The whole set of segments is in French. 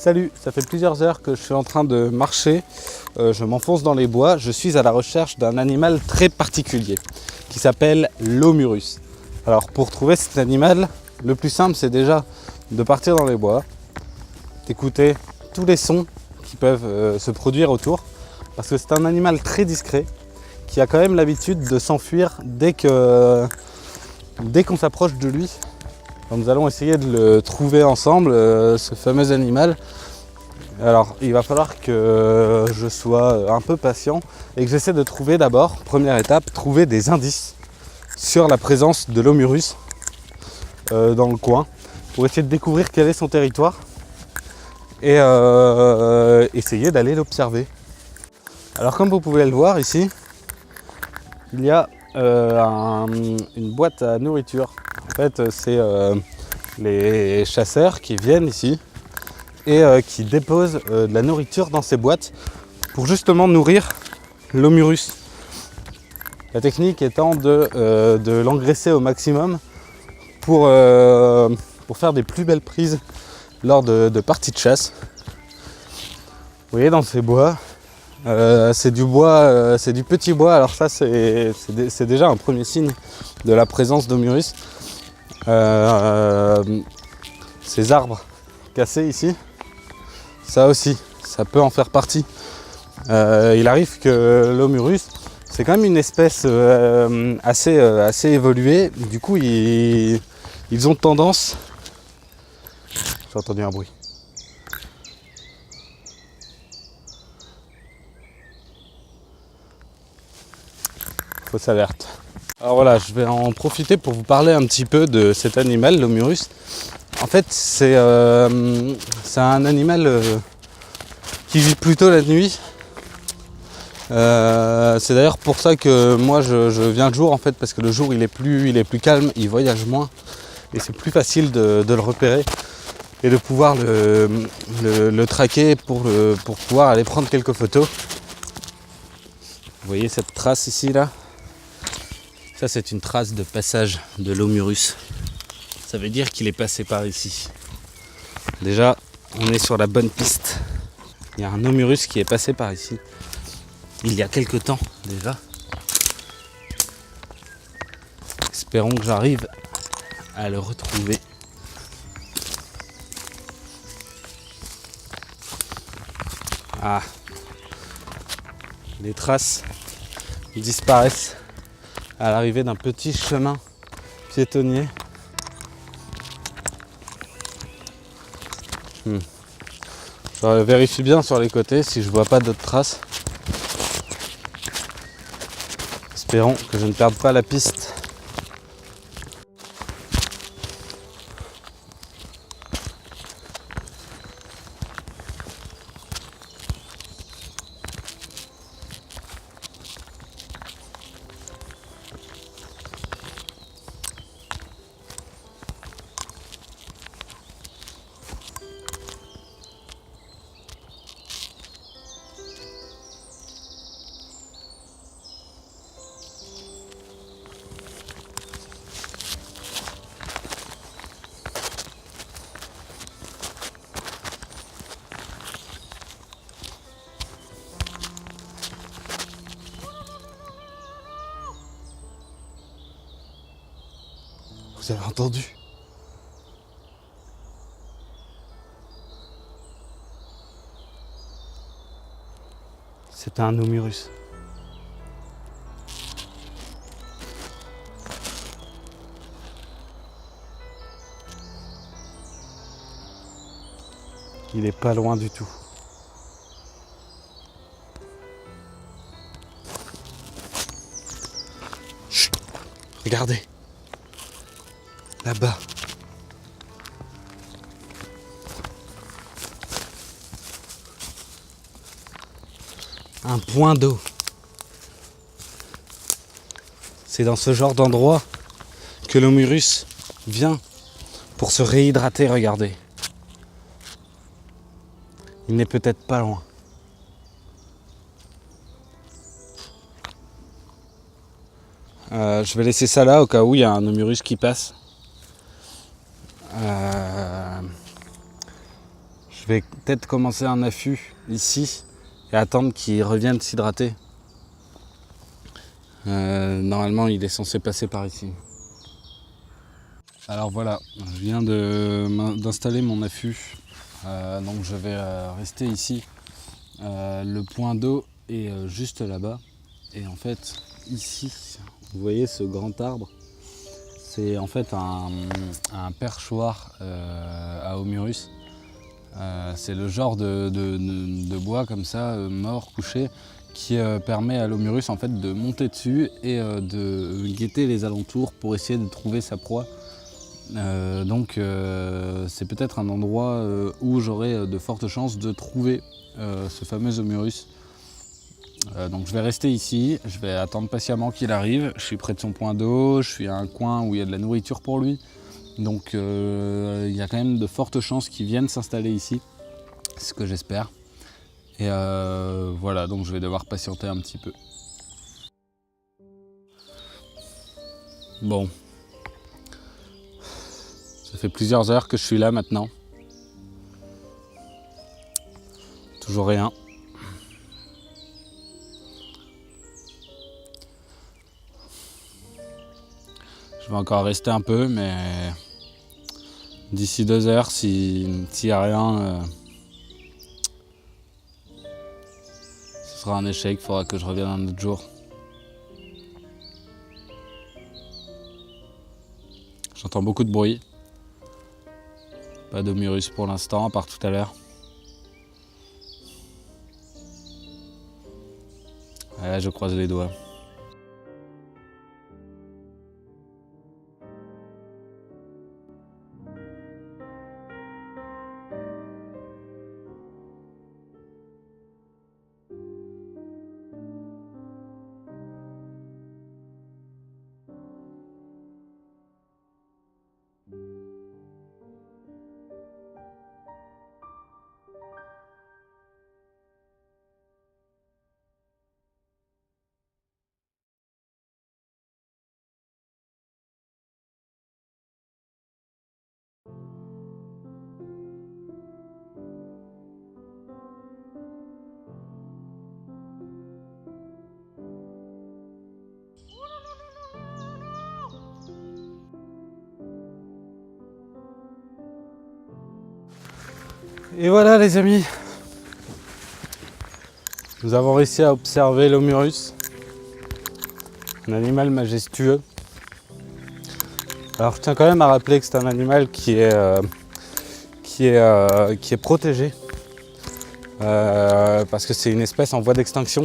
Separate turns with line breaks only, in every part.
Salut, ça fait plusieurs heures que je suis en train de marcher, je m'enfonce dans les bois, je suis à la recherche d'un animal très particulier qui s'appelle l'Omurus. Alors pour trouver cet animal, le plus simple c'est déjà de partir dans les bois, d'écouter tous les sons qui peuvent se produire autour, parce que c'est un animal très discret qui a quand même l'habitude de s'enfuir dès qu'on s'approche de lui. Donc nous allons essayer de le trouver ensemble, ce fameux animal. Alors il va falloir que je sois un peu patient et que j'essaie de trouver d'abord, première étape, trouver des indices sur la présence de l'Omurus dans le coin pour essayer de découvrir quel est son territoire et essayer d'aller l'observer. Alors comme vous pouvez le voir ici, il y a une boîte à nourriture. En fait, c'est les chasseurs qui viennent ici et qui déposent de la nourriture dans ces boîtes pour justement nourrir l'Omurus. La technique étant de l'engraisser au maximum pour faire des plus belles prises lors de parties de chasse. Vous voyez dans ces bois, c'est du bois, c'est du petit bois. Alors ça c'est déjà un premier signe de la présence d'Omurus. Ces arbres cassés ici, ça aussi, ça peut en faire partie. Il arrive que l'Omurus, c'est quand même une espèce assez évoluée. Du coup, ils ont tendance... J'ai entendu un bruit. Fausse alerte. Alors voilà, je vais en profiter pour vous parler un petit peu de cet animal, l'Omurus. En fait, c'est un animal qui vit plutôt la nuit. C'est d'ailleurs pour ça que moi je viens le jour en fait, parce que le jour il est plus calme, il voyage moins et c'est plus facile de le repérer et de pouvoir le traquer pour pouvoir aller prendre quelques photos. Vous voyez cette trace ici là? Ça c'est une trace de passage de l'Omurus. Ça veut dire qu'il est passé par ici. Déjà, on est sur la bonne piste. Il y a un Omurus qui est passé par ici. Il y a quelque temps déjà. Espérons que j'arrive à le retrouver. Ah, les traces disparaissent à l'arrivée d'un petit chemin piétonnier. Je vérifie bien sur les côtés si je vois pas d'autres traces. Espérons que je ne perde pas la piste. Vous avez entendu? C'est un Omurus. Il est pas loin du tout. Chut, regardez. Là-bas. Un point d'eau. C'est dans ce genre d'endroit que l'Omurus vient pour se réhydrater, regardez. Il n'est peut-être pas loin. Je vais laisser ça là au cas où il y a un Omurus qui passe. Je vais peut-être commencer un affût ici et attendre qu'il revienne s'hydrater. Normalement, il est censé passer par ici. Alors voilà, je viens d'installer mon affût. Donc je vais rester ici. Le point d'eau est juste là-bas. Et en fait, ici, vous voyez ce grand arbre, c'est en fait un perchoir à Homirus. C'est le genre de bois comme ça, mort, couché, qui permet à l'Homirus en fait de monter dessus et de guetter les alentours pour essayer de trouver sa proie. Donc c'est peut-être un endroit où j'aurai de fortes chances de trouver ce fameux Homirus. Donc je vais rester ici, je vais attendre patiemment qu'il arrive. Je suis près de son point d'eau, je suis à un coin où il y a de la nourriture pour lui. Donc il y a quand même de fortes chances qu'il vienne s'installer ici. C'est ce que j'espère. Et voilà, donc je vais devoir patienter un petit peu. Bon. Ça fait plusieurs heures que je suis là maintenant. Toujours rien. Je vais encore rester un peu, mais d'ici 2 heures, s'il n'y a rien, ce sera un échec, il faudra que je revienne un autre jour. J'entends beaucoup de bruit. Pas d'Homirus pour l'instant, à part tout à l'heure. Ouais, je croise les doigts. Et voilà les amis, nous avons réussi à observer l'Homirus, un animal majestueux. Alors je tiens quand même à rappeler que c'est un animal qui est protégé parce que c'est une espèce en voie d'extinction.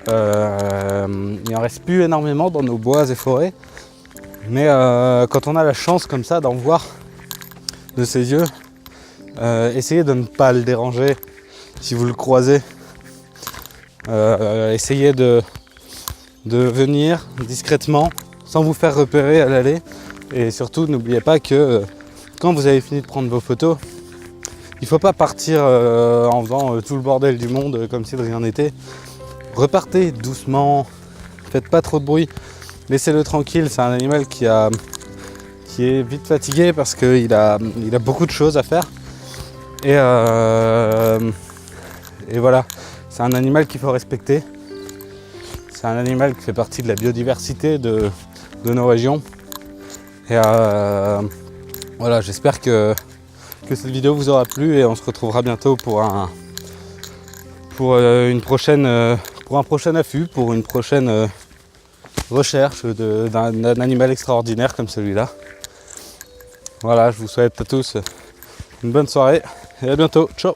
Il n'en reste plus énormément dans nos bois et forêts, mais quand on a la chance comme ça d'en voir de ses yeux, essayez de ne pas le déranger si vous le croisez. Essayez de venir discrètement sans vous faire repérer à l'aller, et surtout n'oubliez pas que quand vous avez fini de prendre vos photos, il ne faut pas partir en faisant tout le bordel du monde comme si de rien n'était. Repartez doucement, faites pas trop de bruit, laissez-le tranquille. C'est un animal qui est vite fatigué parce qu'il a beaucoup de choses à faire. Et voilà, c'est un animal qu'il faut respecter. C'est un animal qui fait partie de la biodiversité de nos régions. Et voilà, j'espère que cette vidéo vous aura plu et on se retrouvera bientôt pour un prochain affût, pour une prochaine recherche d'un animal extraordinaire comme celui-là. Voilà, je vous souhaite à tous une bonne soirée et à bientôt. Ciao!